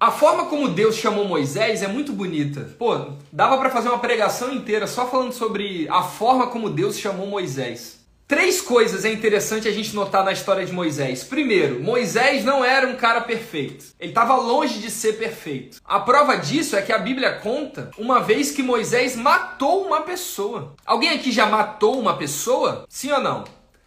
A forma como Deus chamou Moisés é muito bonita. Pô, dava para fazer uma pregação inteira só falando sobre a forma como Deus chamou Moisés. 3 coisas é interessante a gente notar na história de Moisés. Primeiro, Moisés não era um cara perfeito. Ele estava longe de ser perfeito. A prova disso é que a Bíblia conta uma vez que Moisés matou uma pessoa. Alguém aqui já matou uma pessoa? Sim ou não?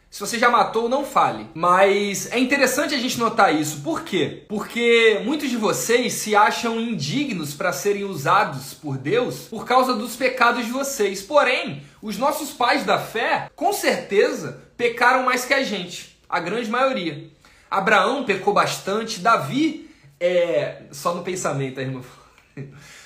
Se você já matou, não fale. Mas é interessante a gente notar isso. Por quê? Porque muitos de vocês se acham indignos para serem usados por Deus por causa dos pecados de vocês. Porém, os nossos pais da fé, com certeza, pecaram mais que a gente. A grande maioria. Abraão pecou bastante. Davi, só no pensamento, irmão.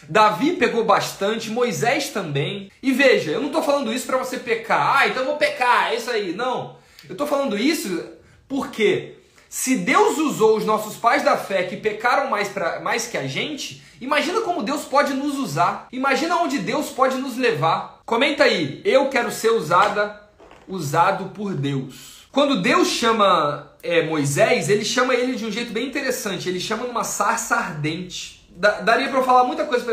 Davi pegou bastante, Moisés também. E veja, eu não estou falando isso para você pecar. Ah, então eu vou pecar, é isso aí. Não. Eu estou falando isso porque se Deus usou os nossos pais da fé que pecaram mais que a gente, imagina como Deus pode nos usar. Imagina onde Deus pode nos levar. Comenta aí, eu quero ser usado por Deus. Quando Deus chama Moisés, ele chama ele de um jeito bem interessante. Ele chama numa sarça ardente. Daria para eu falar muita coisa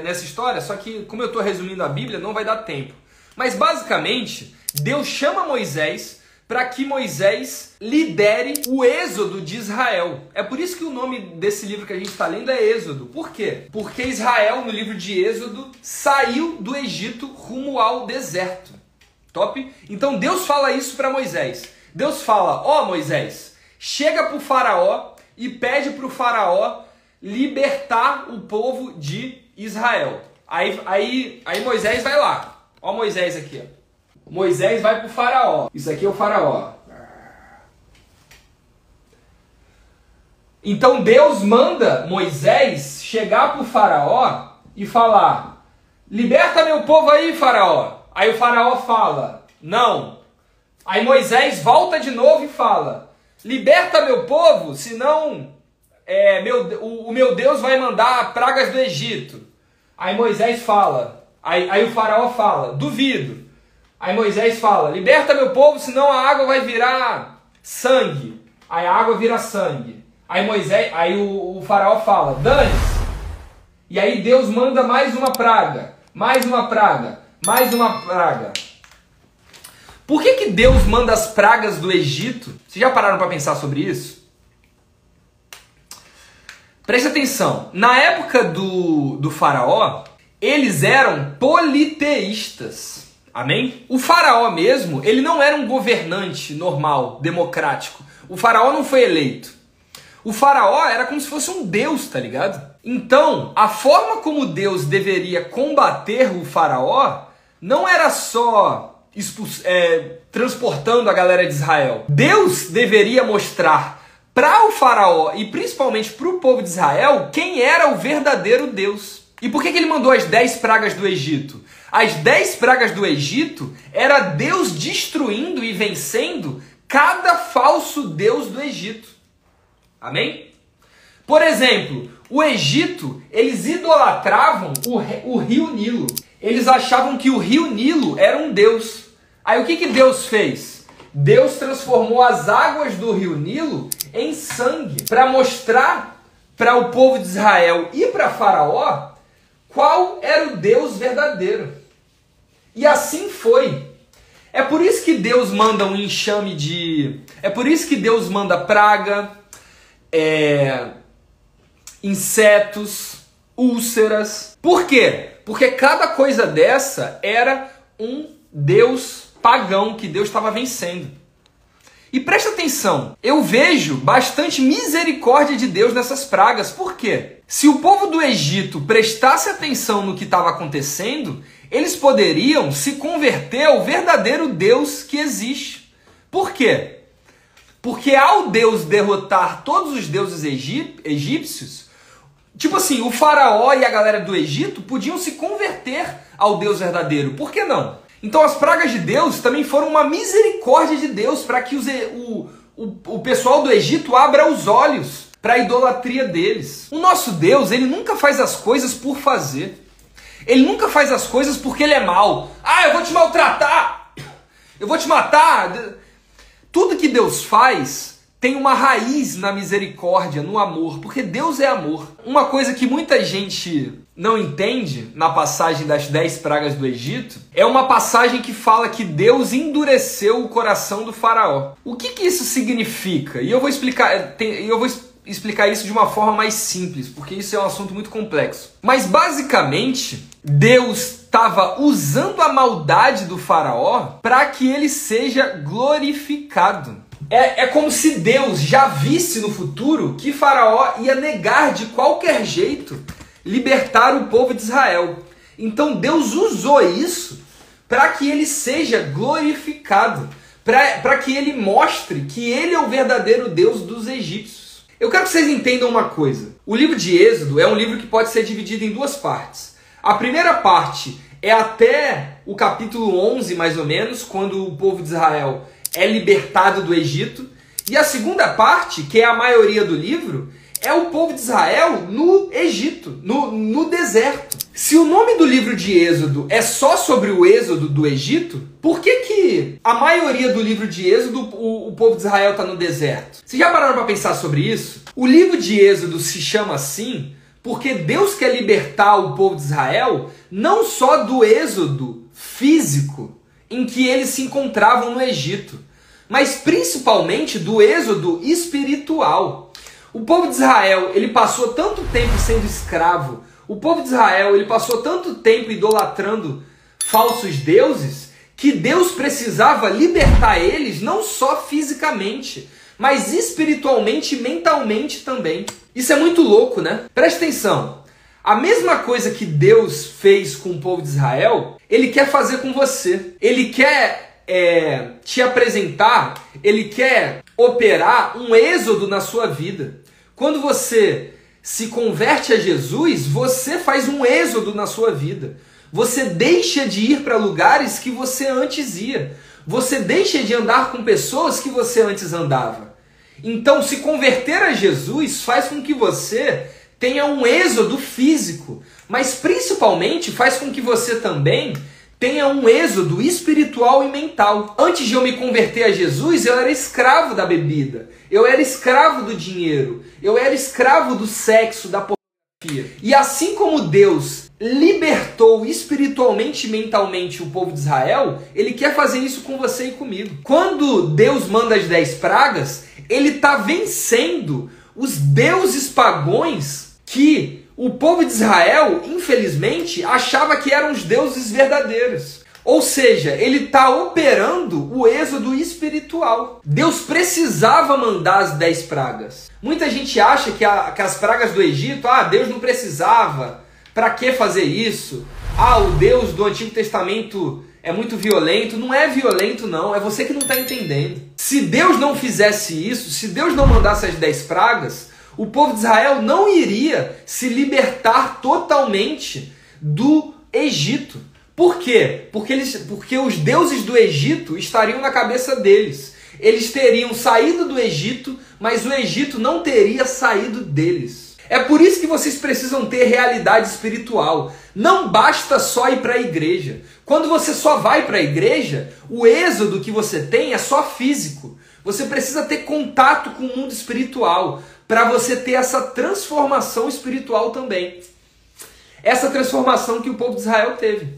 nessa história, só que como eu estou resumindo a Bíblia, não vai dar tempo. Mas basicamente, Deus chama Moisés para que Moisés lidere o êxodo de Israel. É por isso que o nome desse livro que a gente está lendo é Êxodo. Por quê? Porque Israel, no livro de Êxodo, saiu do Egito rumo ao deserto. Top? Então Deus fala isso para Moisés. Deus fala, ó Moisés, chega para o faraó e pede para o faraó libertar o povo de Israel. Aí Moisés vai lá. Ó Moisés aqui, ó. Moisés vai para o faraó. Isso aqui é o faraó. Então Deus manda Moisés chegar para o faraó e falar, liberta meu povo aí, faraó. Aí o faraó fala, não. Aí Moisés volta de novo e fala, liberta meu povo, senão o meu Deus vai mandar pragas do Egito. Aí Moisés fala, aí o faraó fala, duvido. Aí Moisés fala, liberta meu povo, senão a água vai virar sangue. Aí a água vira sangue. Aí o faraó fala, dane-se. E aí Deus manda mais uma praga, mais uma praga, mais uma praga. Por que Deus manda as pragas do Egito? Vocês já pararam para pensar sobre isso? Preste atenção, na época do faraó, eles eram politeístas. Amém? O faraó mesmo, ele não era um governante normal, democrático. O faraó não foi eleito. O faraó era como se fosse um deus, tá ligado? Então, a forma como Deus deveria combater o faraó não era só transportando a galera de Israel. Deus deveria mostrar para o faraó e principalmente para o povo de Israel quem era o verdadeiro Deus. E por que ele mandou as 10 pragas do Egito? As 10 pragas do Egito era Deus destruindo e vencendo cada falso deus do Egito. Amém? Por exemplo, o Egito, eles idolatravam o rio Nilo. Eles achavam que o rio Nilo era um deus. Aí o que Deus fez? Deus transformou as águas do rio Nilo em sangue para mostrar para o povo de Israel e para Faraó qual era o Deus verdadeiro. E assim foi. É por isso que Deus manda um enxame de... É por isso que Deus manda praga, insetos, úlceras. Por quê? Porque cada coisa dessa era um Deus pagão que Deus estava vencendo. E presta atenção, eu vejo bastante misericórdia de Deus nessas pragas. Por quê? Se o povo do Egito prestasse atenção no que estava acontecendo, eles poderiam se converter ao verdadeiro Deus que existe. Por quê? Porque ao Deus derrotar todos os deuses egípcios, tipo assim, o faraó e a galera do Egito podiam se converter ao Deus verdadeiro. Por que não? Então as pragas de Deus também foram uma misericórdia de Deus para que o pessoal do Egito abra os olhos para a idolatria deles. O nosso Deus, ele nunca faz as coisas por fazer. Ele nunca faz as coisas porque ele é mau. Ah, eu vou te maltratar. Eu vou te matar. Tudo que Deus faz tem uma raiz na misericórdia, no amor, porque Deus é amor. Uma coisa que muita gente não entende na passagem das 10 pragas do Egito é uma passagem que fala que Deus endureceu o coração do faraó. O que isso significa? E eu vou explicar isso de uma forma mais simples, porque isso é um assunto muito complexo. Mas basicamente, Deus estava usando a maldade do faraó para que ele seja glorificado. É como se Deus já visse no futuro que Faraó ia negar de qualquer jeito libertar o povo de Israel. Então Deus usou isso para que ele seja glorificado, para que ele mostre que ele é o verdadeiro Deus dos egípcios. Eu quero que vocês entendam uma coisa. O livro de Êxodo é um livro que pode ser dividido em duas partes. A primeira parte é até o capítulo 11, mais ou menos, quando o povo de Israel é libertado do Egito. E a segunda parte, que é a maioria do livro, é o povo de Israel no Egito, no deserto. Se o nome do livro de Êxodo é só sobre o êxodo do Egito, por que a maioria do livro de Êxodo o povo de Israel está no deserto? Vocês já pararam para pensar sobre isso? O livro de Êxodo se chama assim porque Deus quer libertar o povo de Israel não só do êxodo físico em que eles se encontravam no Egito, mas principalmente do êxodo espiritual. O povo de Israel, ele passou tanto tempo sendo escravo, o povo de Israel, ele passou tanto tempo idolatrando falsos deuses, que Deus precisava libertar eles não só fisicamente, mas espiritualmente e mentalmente também. Isso é muito louco, né? Preste atenção. A mesma coisa que Deus fez com o povo de Israel, Ele quer fazer com você. Ele quer te apresentar, Ele quer operar um êxodo na sua vida. Quando você se converte a Jesus, você faz um êxodo na sua vida. Você deixa de ir para lugares que você antes ia. Você deixa de andar com pessoas que você antes andava. Então, se converter a Jesus faz com que você tenha um êxodo físico, mas principalmente faz com que você também tenha um êxodo espiritual e mental. Antes de eu me converter a Jesus, eu era escravo da bebida, eu era escravo do dinheiro, eu era escravo do sexo, da pornografia. E assim como Deus libertou espiritualmente e mentalmente o povo de Israel, Ele quer fazer isso com você e comigo. Quando Deus manda as 10 pragas, Ele está vencendo os deuses pagões que o povo de Israel, infelizmente, achava que eram os deuses verdadeiros. Ou seja, ele está operando o êxodo espiritual. Deus precisava mandar as 10 pragas. Muita gente acha que as pragas do Egito, Deus não precisava. Para que fazer isso? O Deus do Antigo Testamento é muito violento. Não é violento, não. É você que não está entendendo. Se Deus não fizesse isso, se Deus não mandasse as 10 pragas, o povo de Israel não iria se libertar totalmente do Egito. Por quê? Porque os deuses do Egito estariam na cabeça deles. Eles teriam saído do Egito, mas o Egito não teria saído deles. É por isso que vocês precisam ter realidade espiritual. Não basta só ir para a igreja. Quando você só vai para a igreja, o êxodo que você tem é só físico. Você precisa ter contato com o mundo espiritual para você ter essa transformação espiritual também. Essa transformação que o povo de Israel teve.